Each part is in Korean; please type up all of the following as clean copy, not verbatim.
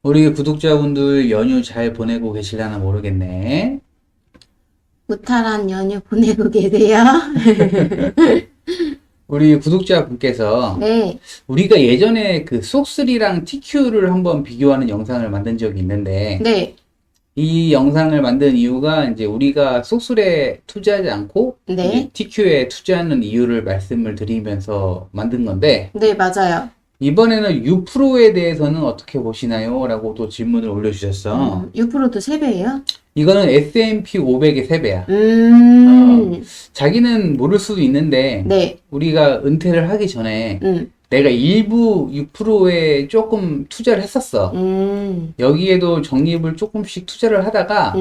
우리 구독자분들 연휴 잘 보내고 계실려나 모르겠네. 무탈한 연휴 보내고 계세요? 우리 구독자분께서 네, 우리가 예전에 그 쏙3랑 TQ를 한번 비교하는 영상을 만든 적이 있는데 네, 이 영상을 만든 이유가 이제 우리가 쏙3에 투자하지 않고 네. 이제 TQ에 투자하는 이유를 말씀을 드리면서 만든 건데 네, 맞아요. 이번에는 U 프로에 대해서는 어떻게 보시나요? 라고 또 질문을 올려주셨어. 6%도 3배예요? 이거는 S&P 500의 3배야. 자기는 모를 수도 있는데 네, 우리가 은퇴를 하기 전에 음, 내가 일부 6%에 조금 투자를 했었어. 여기에도 적립을 조금씩 투자를 하다가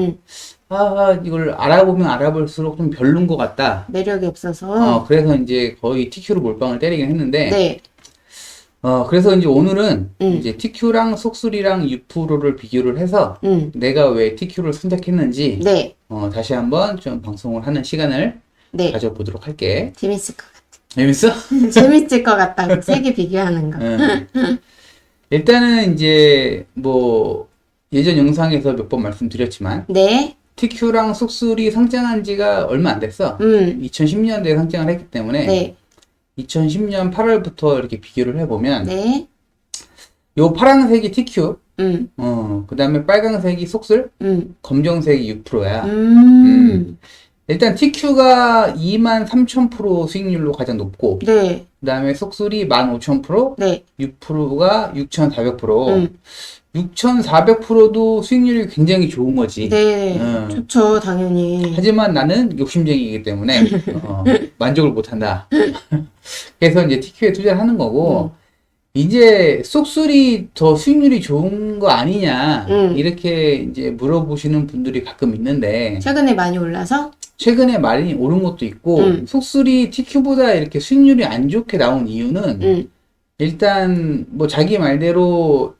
이걸 알아보면 알아볼수록 좀 별론 것 같다. 매력이 없어서. 그래서 이제 거의 TQ로 몰빵을 때리긴 했는데 네, 그래서 이제 오늘은 음. 이제 TQ랑 쏙3랑 6%를 비교를 해서 내가 왜 TQ를 선택했는지 네, 다시 한번 좀 방송을 하는 시간을 네. 가져보도록 할게. 재밌을 것 같아. 재밌어? 재밌을 것 같다고, 세개 비교하는 거. 응. 일단은 이제 뭐 예전 영상에서 몇 번 말씀드렸지만 네, TQ랑 쏙3 상장한 지가 얼마 안 됐어. 2010년대에 상장을 했기 때문에 네, 2010년 8월부터 이렇게 비교를 해보면 네, 요 파란색이 TQ, 음, 그 다음에 빨간색이 쏙3, 검정색이 6%야. 일단 TQ가 23,000% 수익률로 가장 높고, 네, 그 다음에 쏙3 15,000%, 네, 6%가 6,400%, 6,400%도 수익률이 굉장히 좋은 거지. 네. 어. 좋죠, 당연히. 하지만 나는 욕심쟁이이기 때문에 만족을 못한다. 그래서 이제 TQ에 투자를 하는 거고, 이제 쏙3 더 수익률이 좋은 거 아니냐, 이렇게 이제 물어보시는 분들이 가끔 있는데, 최근에 많이 올라서? 최근에 많이 오른 것도 있고, 쏙3 TQ보다 이렇게 수익률이 안 좋게 나온 이유는, 일단 뭐 자기 말대로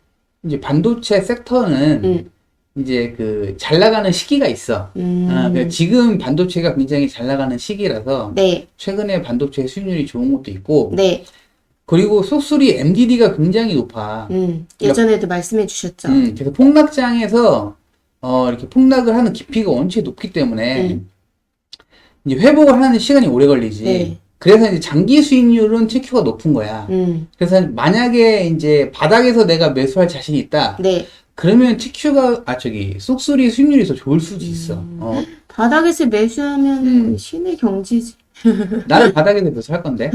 이제 반도체 섹터는 이제 그 잘 나가는 시기가 있어. 그러니까 지금 반도체가 굉장히 잘 나가는 시기라서 네, 최근에 반도체 수익률이 좋은 것도 있고, 네, 그리고 쏙3 MDD가 굉장히 높아. 예전에도 말씀해 주셨죠. 그래서 폭락장에서 이렇게 폭락을 하는 깊이가 원체 높기 때문에 이제 회복을 하는 시간이 오래 걸리지. 네. 그래서 이제 장기 수익률은 TQ가 높은 거야. 그래서 만약에 이제 바닥에서 내가 매수할 자신이 있다. 네. 그러면 TQ가 쏙3 수익률이 더 좋을 수도 있어. 바닥에서 매수하면 신의 경지지. 나는 바닥에서 매수할 건데.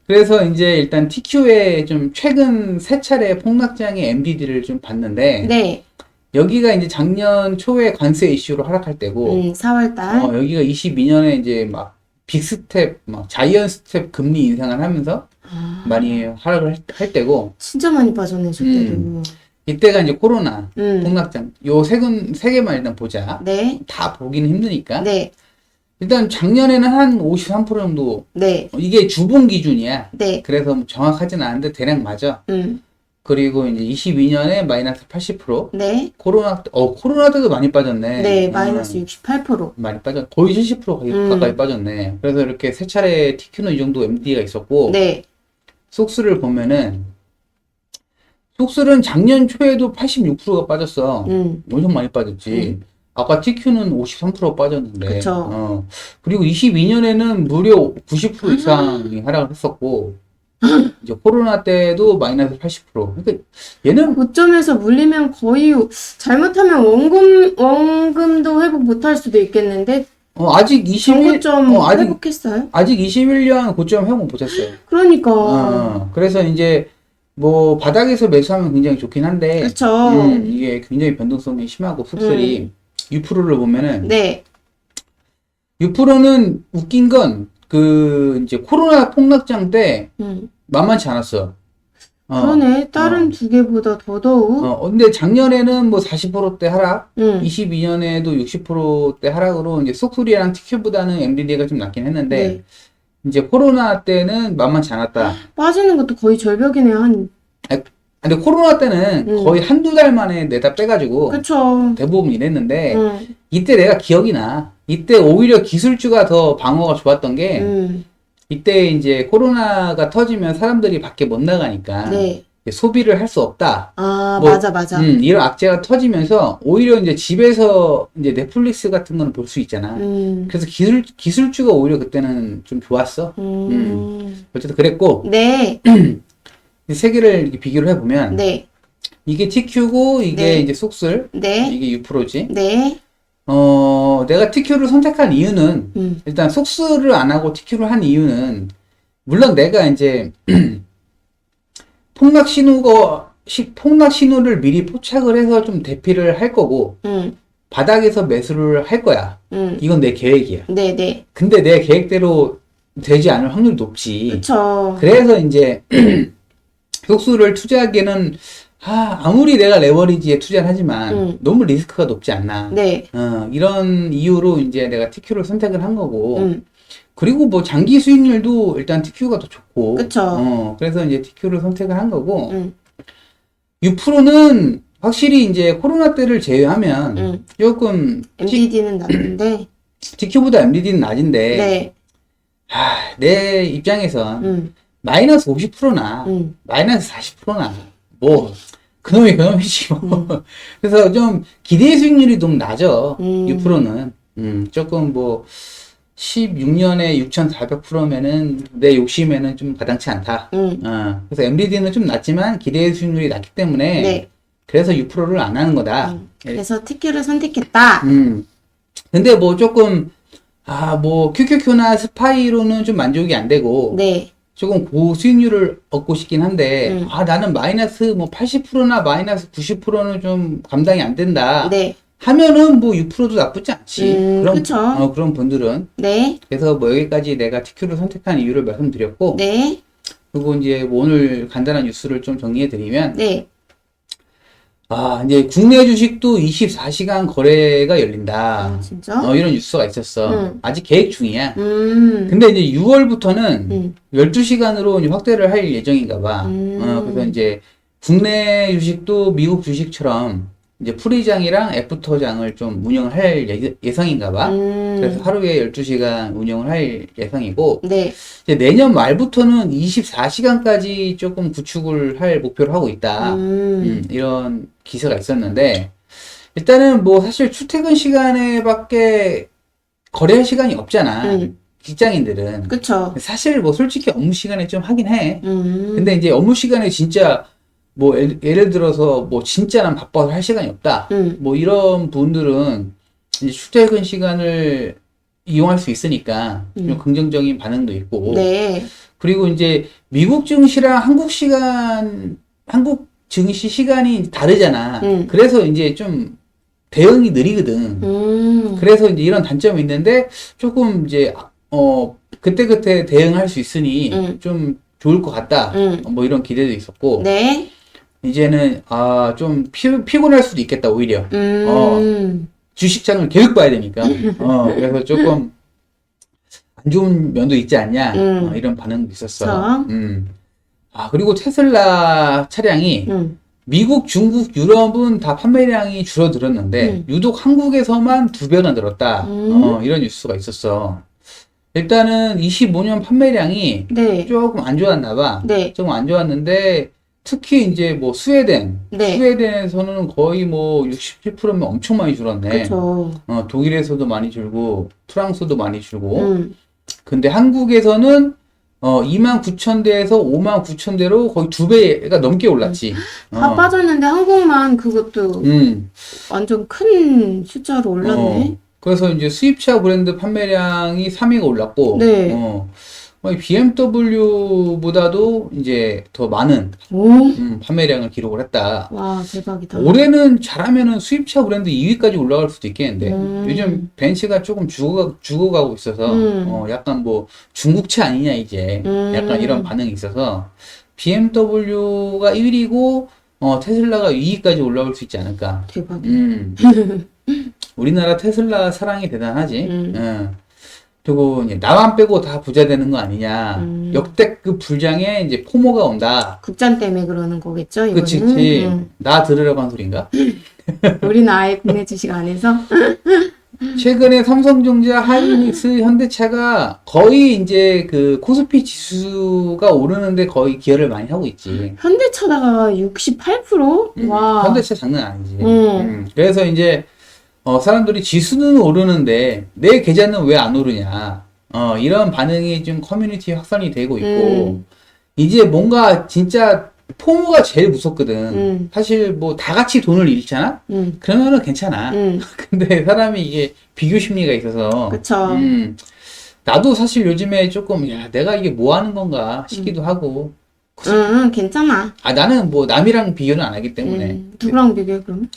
그래서 이제 일단 TQ에 좀 최근 세 차례 폭락장의 MDD를 좀 봤는데, 네. 여기가 이제 작년 초에 관세 이슈로 하락할 때고, 4월달. 여기가 22년에 이제 막 빅스텝, 막 자이언 스텝 금리 인상을 하면서 많이 하락을 할 때고, 진짜 많이 빠졌네, 저때도. 이때가 이제 코로나, 폭락장. 요 세 개만 일단 보자. 네. 다 보기는 힘드니까. 네. 일단 작년에는 한 53% 정도, 네. 이게 주봉 기준이야. 네. 그래서 뭐 정확하진 않은데 대략 맞아. 그리고 이제 22년에 마이너스 80%. 네. 코로나 때도 많이 빠졌네. 네. 마이너스 68%. 많이 빠졌, 거의 70% 가까이 빠졌네. 그래서 이렇게 세 차례 TQ는 이 정도 MD가 있었고, 네. 쏙스를 보면은, 쏙스는 작년 초에도 86%가 빠졌어. 엄청 많이 빠졌지. 아까 TQ는 53% 빠졌는데. 그쵸. 그리고 22년에는 무려 90% 이상이 하락을 했었고, 이제 코로나 때도 마이너스 80%. 그러니까 얘는 고점에서 물리면 거의 잘못하면 원금도 회복 못할 수도 있겠는데 아직 21, 정고점 회복했어요? 아직 21년 고점 회복 못했어요. 그러니까. 그래서 이제 뭐 바닥에서 매수하면 굉장히 좋긴 한데, 그쵸. 이게 굉장히 변동성이 심하고 쏙쓸이 6%를 보면은, 네. 6%는 웃긴 건 그 이제 코로나 폭락장 때 만만치 않았어. 그러네. 다른 두 개보다 더더욱. 근데 작년에는 뭐 40%대 하락, 22년에도 60%대 하락으로 이제 쏙소리랑 TQ보다는 MDD가 좀 낫긴 했는데, 네. 이제 코로나 때는 만만치 않았다. 빠지는 것도 거의 절벽이네요. 근데 코로나 때는 거의 한두 달 만에 내다 빼가지고 그쵸. 대부분 이랬는데, 이때 내가 기억이 나. 이때 오히려 기술주가 더 방어가 좋았던 게, 이때 이제 코로나가 터지면 사람들이 밖에 못 나가니까, 네. 소비를 할 수 없다. 아, 뭐, 맞아. 이런 악재가 터지면서 오히려 이제 집에서 이제 넷플릭스 같은 거는 볼 수 있잖아. 그래서 기술주가 오히려 그때는 좀 좋았어. 어쨌든 그랬고, 네. 이 세 개를 이렇게 비교를 해보면, 네. 이게 TQ고, 이게 네. 이제 속술, 네. 이게 U%지. 네. 내가 TQ를 선택한 이유는, 일단 속술을 안 하고 TQ를 한 이유는, 물론 내가 이제, 폭락 신호를 미리 포착을 해서 좀 대피를 할 거고, 바닥에서 매수를 할 거야. 이건 내 계획이야. 네. 근데 내 계획대로 되지 않을 확률이 높지. 그쵸. 그래서 이제, 속수를 투자하기에는, 아무리 내가 레버리지에 투자를 하지만, 너무 리스크가 높지 않나. 네. 이런 이유로 이제 내가 TQ를 선택을 한 거고, 그리고 뭐 장기 수익률도 일단 TQ가 더 좋고, 그쵸. 그래서 이제 TQ를 선택을 한 거고, U%는 확실히 이제 코로나 때를 제외하면 조금 MDD는 낮은데, TQ보다 MDD는 낮은데, 네. 내 입장에선 마이너스 50%나 마이너스 40%나 뭐 그놈이 그놈이지 뭐. 그래서 좀 기대 수익률이 너무 낮아. U%는 조금 뭐 16년에 6,400%면은 내 욕심에는 좀 가당치 않다. 그래서 MDD는 좀 낮지만 기대 수익률이 낮기 때문에 네. 그래서 U%를 안 하는 거다. 그래서 TQ를 선택했다. 근데 뭐 조금 뭐 QQQ나 스파이로는 좀 만족이 안 되고 네. 조금 고수익률을 얻고 싶긴 한데 나는 마이너스 뭐 80%나 마이너스 90%는 좀 감당이 안 된다. 네. 하면은 뭐 6%도 나쁘지 않지. 그쵸. 그런 분들은. 네. 그래서 뭐 여기까지 내가 TQ를 선택한 이유를 말씀드렸고. 네. 그리고 이제 뭐 오늘 간단한 뉴스를 좀 정리해 드리면. 네. 이제 국내 주식도 24시간 거래가 열린다. 진짜? 이런 뉴스가 있었어. 아직 계획 중이야. 근데 이제 6월부터는 12시간으로 이제 확대를 할 예정인가 봐. 그래서 이제 국내 주식도 미국 주식처럼 이제 프리장이랑 애프터장을 좀 운영을 할 예상인가 봐. 그래서 하루에 12시간 운영을 할 예상이고. 네. 이제 내년 말부터는 24시간까지 조금 구축을 할 목표를 하고 있다. 이런 기사가 있었는데, 일단은 뭐 사실 출퇴근 시간에밖에 거래할 시간이 없잖아. 직장인들은. 그쵸. 사실 뭐 솔직히 업무 시간에 좀 하긴 해. 근데 이제 업무 시간에 진짜 뭐 예를 들어서 뭐 진짜 난 바빠서 할 시간이 없다. 뭐 이런 분들은 이제 출퇴근 시간을 이용할 수 있으니까 좀 긍정적인 반응도 있고. 네. 그리고 이제 미국 증시랑 한국 증시 시간이 다르잖아. 그래서 이제 좀 대응이 느리거든. 그래서 이제 이런 단점이 있는데 조금 이제 그때그때 대응할 수 있으니 좀 좋을 것 같다. 뭐 이런 기대도 있었고. 네. 이제는 좀 피곤할 수도 있겠다 오히려. 주식장을 계속 봐야 되니까. 그래서 조금 안 좋은 면도 있지 않냐. 이런 반응도 있었어. 그리고 테슬라 차량이 미국, 중국, 유럽은 다 판매량이 줄어들었는데 유독 한국에서만 2배나 늘었다. 이런 뉴스가 있었어. 일단은 25년 판매량이 네. 조금 안 좋았나 봐. 네. 조금 안 좋았는데 특히 이제 뭐 스웨덴에서는 거의 뭐 67%면 엄청 많이 줄었네. 그쵸. 독일에서도 많이 줄고 프랑스도 많이 줄고. 근데 한국에서는 29,000대에서 59,000대로 거의 2배가 넘게 올랐지. 다 빠졌는데 한국만 그것도 완전 큰 숫자로 올랐네. 그래서 이제 수입차 브랜드 판매량이 3위가 올랐고, 네. BMW보다도 이제 더 많은 판매량을 기록을 했다. 와, 대박이다. 올해는 잘하면은 수입차 브랜드 2위까지 올라갈 수도 있겠는데 요즘 벤츠가 조금 죽어가고 있어서 약간 뭐 중국차 아니냐 이제 약간 이런 반응이 있어서 BMW가 1위고 테슬라가 2위까지 올라올 수 있지 않을까. 대박이다. 우리나라 테슬라 사랑이 대단하지. 그리고 이제 나만 빼고 다 부자 되는 거 아니냐. 역대급 불장에 이제 포모가 온다. 국장 때문에 그러는 거겠죠, 이거는? 그치. 나 들으려고 한 소린가? 우리는 아예 국내 주식 안 해서? 최근에 삼성전자, 하이닉스, 현대차가 거의 이제 그 코스피 지수가 오르는데 거의 기여를 많이 하고 있지. 현대차다가 68%? 와. 현대차 장난 아니지. 그래서 이제 사람들이 지수는 오르는데 내 계좌는 왜 안 오르냐. 이런 반응이 좀 커뮤니티 확산이 되고 있고 이제 뭔가 진짜 포모가 제일 무섭거든. 사실 뭐 다 같이 돈을 잃잖아? 그러면은 괜찮아. 근데 사람이 이게 비교 심리가 있어서. 그쵸. 나도 사실 요즘에 조금, 야, 내가 이게 뭐 하는 건가 싶기도 하고. 괜찮아. 나는 뭐 남이랑 비교는 안 하기 때문에. 누구랑 비교해, 그럼?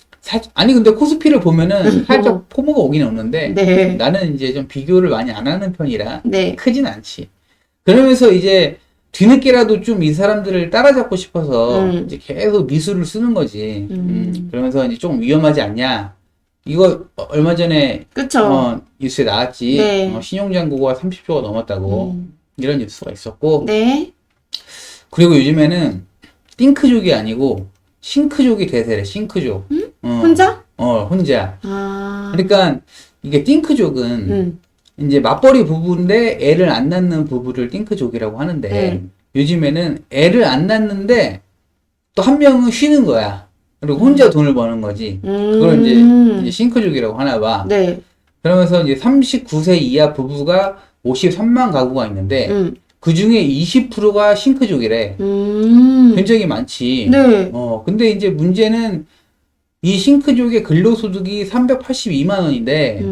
아니, 근데 코스피를 보면은 살짝 포모가 오긴 오는데. 네. 나는 이제 좀 비교를 많이 안 하는 편이라. 네. 크진 않지. 그러면서 이제 뒤늦게라도 좀 이 사람들을 따라잡고 싶어서 이제 계속 미술을 쓰는 거지. 그러면서 이제 좀 위험하지 않냐. 이거 얼마 전에 그쵸. 뉴스에 나왔지. 네. 신용잔고가 30조가 넘었다고. 이런 뉴스가 있었고. 네. 그리고 요즘에는 띵크족이 아니고 싱크족이 대세래. 싱크족. 혼자? 혼자. 아. 그러니까 이게 띵크족은 이제 맞벌이 부부인데 애를 안 낳는 부부를 띵크족이라고 하는데 요즘에는 애를 안 낳는데 또 한 명은 쉬는 거야. 그리고 혼자 돈을 버는 거지. 그걸 이제 싱크족이라고 하나 봐. 네. 그러면서 이제 39세 이하 부부가 53만 가구가 있는데 그 중에 20%가 싱크족이래. 굉장히 많지. 네. 근데 이제 문제는 이 싱크족의 근로소득이 382만 원인데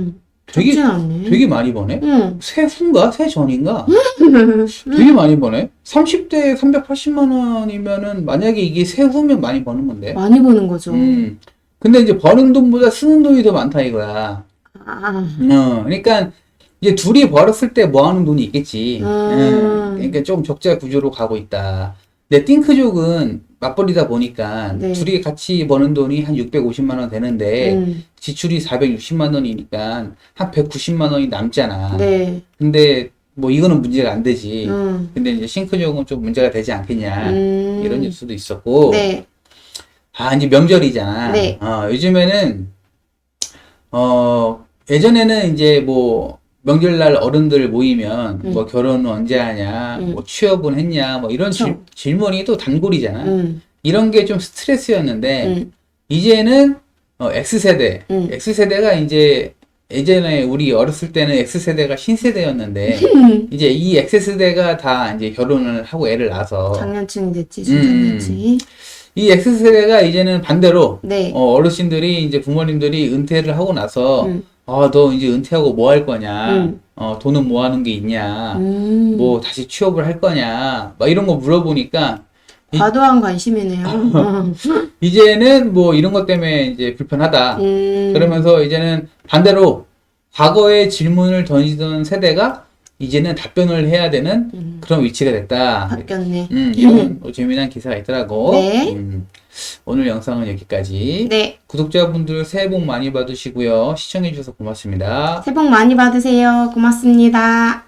적진 않네. 되게 많이 버네? 세후인가? 세전인가? 되게 많이 버네? 30대에 380만 원이면은 만약에 이게 세후면 많이 버는 건데? 많이 버는 거죠. 근데 이제 버는 돈보다 쓰는 돈이 더 많다 이거야. 아. 그러니까 이제 둘이 벌었을 때 모아놓은 돈이 있겠지. 그러니까 좀 적자 구조로 가고 있다. 근데 띵크족은 맞벌이다 보니까 네. 둘이 같이 버는 돈이 한 650만 원 되는데 지출이 460만 원이니까 한 190만 원이 남잖아. 네. 근데 뭐 이거는 문제가 안 되지. 근데 이제 싱크족은 좀 문제가 되지 않겠냐. 이런 뉴스도 있었고. 네. 이제 명절이잖아. 네. 요즘에는 예전에는 이제 뭐 명절날 어른들 모이면 뭐 결혼은 언제 하냐, 뭐 취업은 했냐, 뭐 이런 질문이 또 단골이잖아. 이런 게 좀 스트레스였는데 이제는 X세대, X세대가 이제 예전에 우리 어렸을 때는 X세대가 신세대였는데 이제 이 X세대가 다 이제 결혼을 하고 애를 낳아서 장년층이 됐지, 중장년층이. 이 X세대가 이제는 반대로 네. 어르신들이 이제 부모님들이 은퇴를 하고 나서 너 이제 은퇴하고 뭐 할 거냐? 돈은 뭐 하는 게 있냐? 뭐 다시 취업을 할 거냐? 막 이런 거 물어보니까 과도한 관심이네요. 이제는 뭐 이런 것 때문에 이제 불편하다. 그러면서 이제는 반대로 과거에 질문을 던지던 세대가 이제는 답변을 해야 되는 그런 위치가 됐다. 바뀌었네. 이런 재미난 기사가 있더라고. 네. 오늘 영상은 여기까지. 네. 구독자분들 새해 복 많이 받으시고요. 시청해주셔서 고맙습니다. 새해 복 많이 받으세요. 고맙습니다.